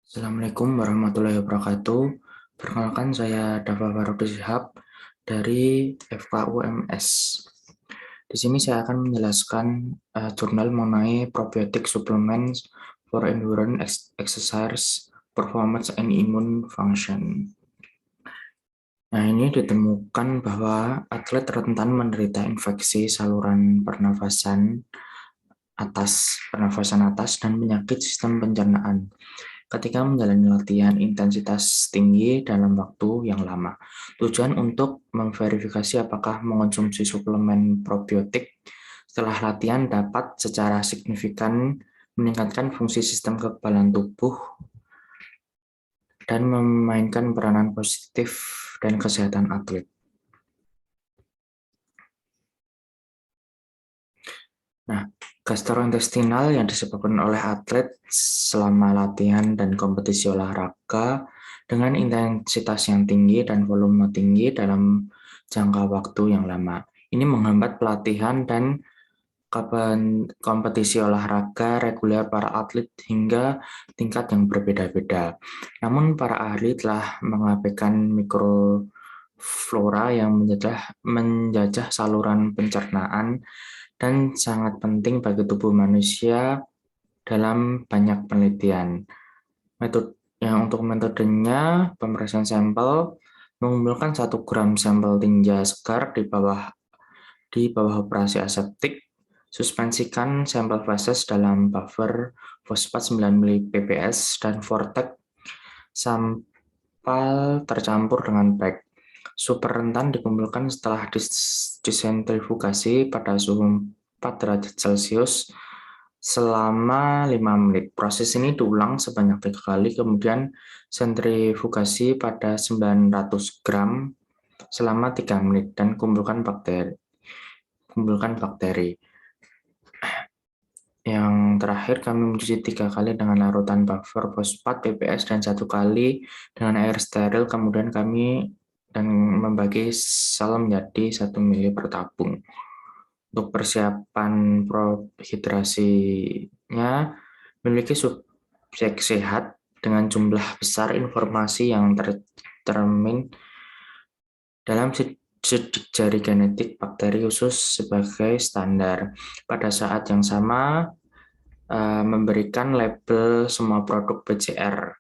Assalamualaikum warahmatullahi wabarakatuh. Perkenalkan saya Dafa Farudi Shihab dari FKUMS. Di sini saya akan menjelaskan jurnal mengenai probiotic supplements for endurance exercise performance and immune function. Nah, ini ditemukan bahwa atlet rentan menderita infeksi saluran pernafasan atas dan penyakit sistem pencernaan ketika menjalani latihan intensitas tinggi dalam waktu yang lama. Tujuan untuk memverifikasi apakah mengonsumsi suplemen probiotik setelah latihan dapat secara signifikan meningkatkan fungsi sistem kekebalan tubuh dan memainkan peranan positif dan kesehatan atlet. Nah, gastrointestinal yang disebabkan oleh atlet selama latihan dan kompetisi olahraga dengan intensitas yang tinggi dan volume tinggi dalam jangka waktu yang lama. Ini menghambat pelatihan dan kompetisi olahraga reguler para atlet hingga tingkat yang berbeda-beda. Namun para ahli telah mengabaikan mikroflora yang menjajah saluran pencernaan dan sangat penting bagi tubuh manusia dalam banyak penelitian. Untuk metodenya, pemeriksaan sampel mengumpulkan 1 gram sampel tinja segar di bawah operasi aseptik, suspensikan sampel feses dalam buffer fosfat 9 mg/ppb dan vortex sampel tercampur dengan baik. Super rentan dikumpulkan setelah disentrifugasi pada suhu 4 derajat Celcius selama 5 menit. Proses ini diulang sebanyak 3 kali, kemudian sentrifugasi pada 900 gram selama 3 menit dan kumpulkan bakteri. Yang terakhir, kami mencuci 3 kali dengan larutan buffer fosfat PPS dan 1 kali dengan air steril, kemudian kami membagi sel menjadi 1 mili per tabung. Untuk persiapan prohidrasinya, memiliki subjek sehat dengan jumlah besar informasi yang tercermin dalam sidik jari genetik bakteri khusus sebagai standar. Pada saat yang sama, memberikan label semua produk PCR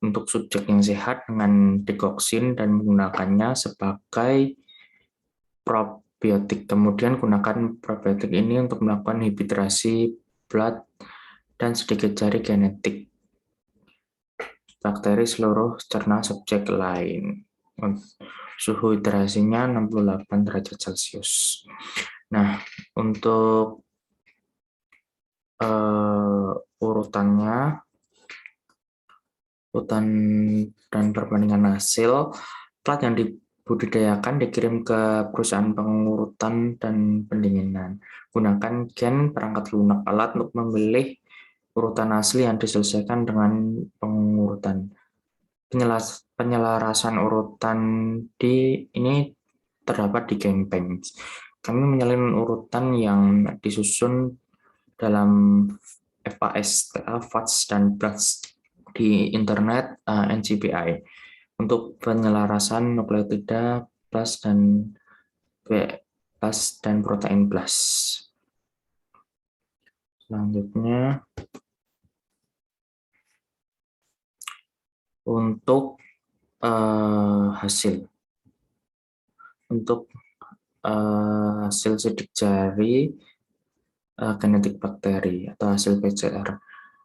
untuk subjek yang sehat dengan digoksin dan menggunakannya sebagai probiotik. Kemudian gunakan probiotik ini untuk melakukan hidrasi blood dan sedikit jari genetik bakteri seluruh cerna subjek lain. Suhu hidrasinya 68 derajat Celcius. Nah, untuk urutan dan perbandingan hasil, plat yang dibudidayakan dikirim ke perusahaan pengurutan dan pendinginan. Gunakan gen perangkat lunak alat untuk memilih urutan asli yang diselesaikan dengan pengurutan. Penyelarasan urutan ini terdapat di Genbank. Kami menyalin urutan yang disusun dalam FAS, FATS, dan BLAST di internet NCBI untuk penyelarasan nukleotida plus dan protein plus. Selanjutnya, untuk hasil sidik jari genetik bakteri atau hasil PCR.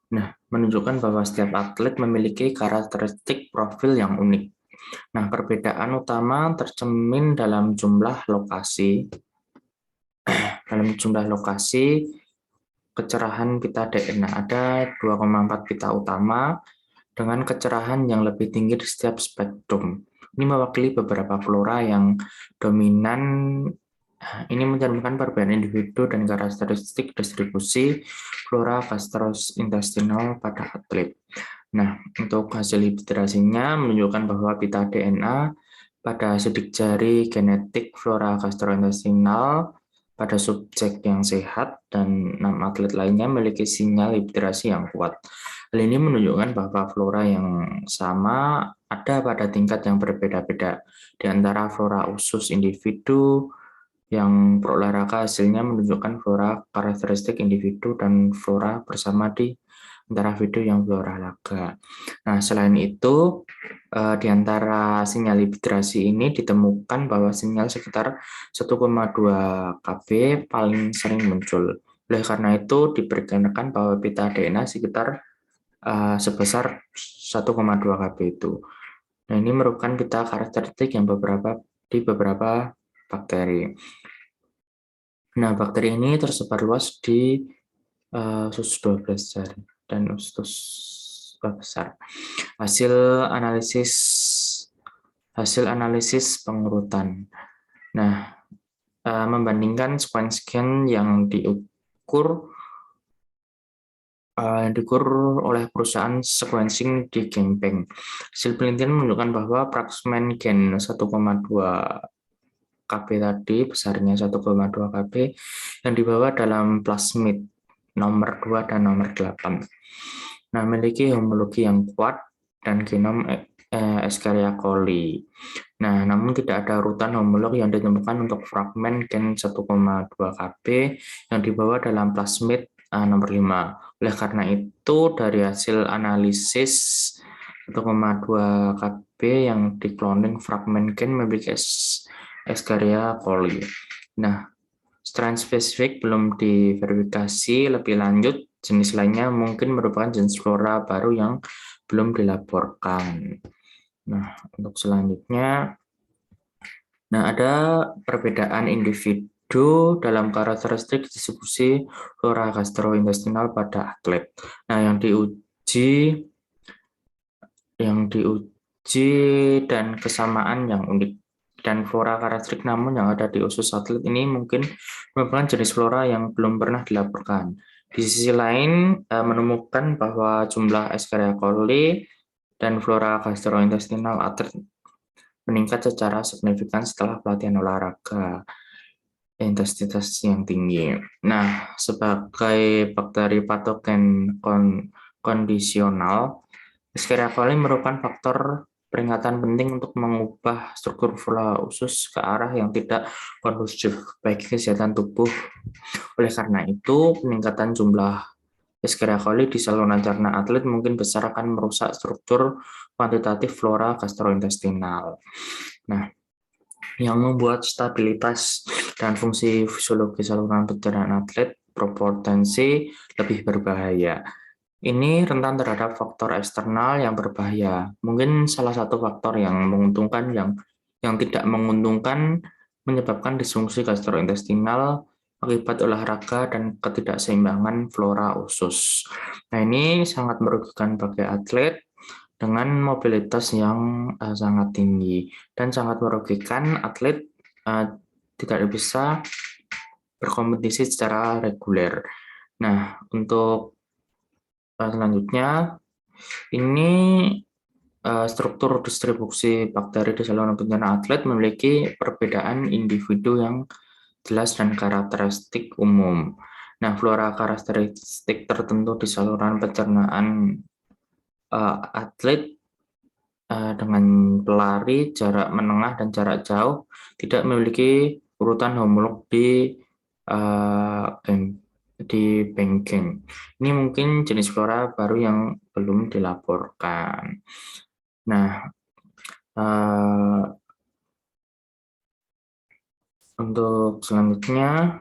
Nah, menunjukkan bahwa setiap atlet memiliki karakteristik profil yang unik. Nah, perbedaan utama tercermin dalam jumlah lokasi. Kecerahan pita DNA ada 2,4 pita utama dengan kecerahan yang lebih tinggi di setiap spektrum. Ini mewakili beberapa flora yang dominan. Ini mencerminkan perbedaan individu dan karakteristik distribusi flora gastrointestinal pada atlet. Nah, untuk hasil hidrasinya menunjukkan bahwa pita DNA pada sidik jari genetik flora gastrointestinal pada subjek yang sehat dan 6 atlet lainnya memiliki sinyal hidrasi yang kuat. Hal ini menunjukkan bahwa flora yang sama ada pada tingkat yang berbeda-beda di antara flora usus individu yang berolahraga. Hasilnya menunjukkan flora karakteristik individu dan flora bersama di antara video yang berolahraga. Nah, selain itu, di antara sinyal hidrasi ini ditemukan bahwa sinyal sekitar 1,2 kb paling sering muncul. Oleh karena itu, diperkirakan bahwa pita DNA sekitar sebesar 1,2 kb itu. Nah, ini merupakan pita karakteristik yang di beberapa bakteri. Nah, bakteri ini tersebar luas di usus 12 jari dan usus besar. Hasil analisis pengurutan. Nah, membandingkan sequence scan yang diukur oleh perusahaan sequencing di Genpeng. Hasil penelitian menunjukkan bahwa fragmen gen 1,2 kb tadi, besarnya 1,2 kb, yang dibawa dalam plasmid nomor 2 dan nomor 8. Nah, memiliki homologi yang kuat dan genom Escherichia coli. Nah, namun tidak ada urutan homolog yang ditemukan untuk fragmen gen 1,2 kb yang dibawa dalam plasmid nomor 5. Oleh karena itu, dari hasil analisis 1,2 kb yang dikloning fragmen gen memiliki Escherichia coli. Nah, strain spesifik belum diverifikasi lebih lanjut. Jenis lainnya mungkin merupakan jenis flora baru yang belum dilaporkan. Nah, untuk selanjutnya, ada perbedaan individu dalam karakteristik distribusi flora gastrointestinal pada atlet. Nah, yang diuji dan kesamaan yang unik dan flora karakteristik namun yang ada di usus atlet ini mungkin merupakan jenis flora yang belum pernah dilaporkan. Di sisi lain, menemukan bahwa jumlah Escherichia coli dan flora gastrointestinal atlet meningkat secara signifikan setelah pelatihan olahraga intensitas yang tinggi. Nah, sebagai bakteri patogen kondisional, Escherichia coli merupakan faktor peringatan penting untuk mengubah struktur flora usus ke arah yang tidak kondusif bagi kesehatan tubuh. Oleh karena itu, peningkatan jumlah Escherichia coli di saluran cerna atlet mungkin besar akan merusak struktur kuantitatif flora gastrointestinal. Nah, yang membuat stabilitas dan fungsi fisiologi saluran pencernaan atlet berpotensi lebih berbahaya. Ini rentan terhadap faktor eksternal yang berbahaya. Mungkin salah satu faktor yang menguntungkan yang tidak menguntungkan menyebabkan disfungsi gastrointestinal akibat olahraga dan ketidakseimbangan flora usus. Nah, ini sangat merugikan bagi atlet dengan mobilitas yang sangat tinggi dan sangat merugikan atlet tidak bisa berkompetisi secara reguler. Nah, untuk selanjutnya, ini struktur distribusi bakteri di saluran pencernaan atlet memiliki perbedaan individu yang jelas dan karakteristik umum. Nah, flora karakteristik tertentu di saluran pencernaan atlet dengan pelari, jarak menengah, dan jarak jauh tidak memiliki urutan homolog Bengkeng. Ini mungkin jenis flora baru yang belum dilaporkan. Nah, untuk selanjutnya,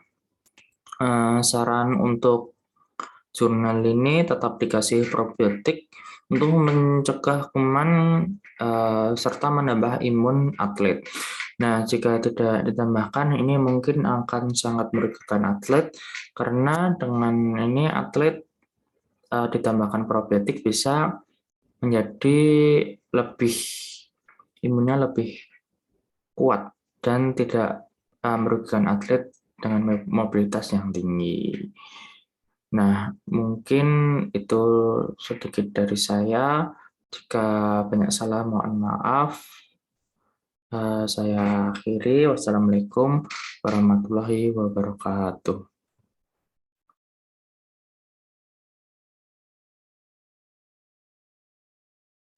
saran untuk jurnal ini tetap dikasih probiotik untuk mencegah kuman serta menambah imun atlet. Nah, jika tidak ditambahkan, ini mungkin akan sangat merugikan atlet karena dengan ini atlet ditambahkan probiotik bisa menjadi imunnya lebih kuat dan tidak merugikan atlet dengan mobilitas yang tinggi. Nah, mungkin itu sedikit dari saya. Jika banyak salah, mohon maaf. Saya akhiri. Wassalamualaikum warahmatullahi wabarakatuh.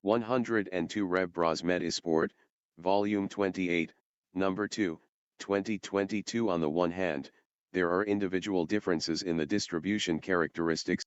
102 Rev Bras Medisport, Volume 28, Number 2, 2022. On the one hand, there are individual differences in the distribution characteristics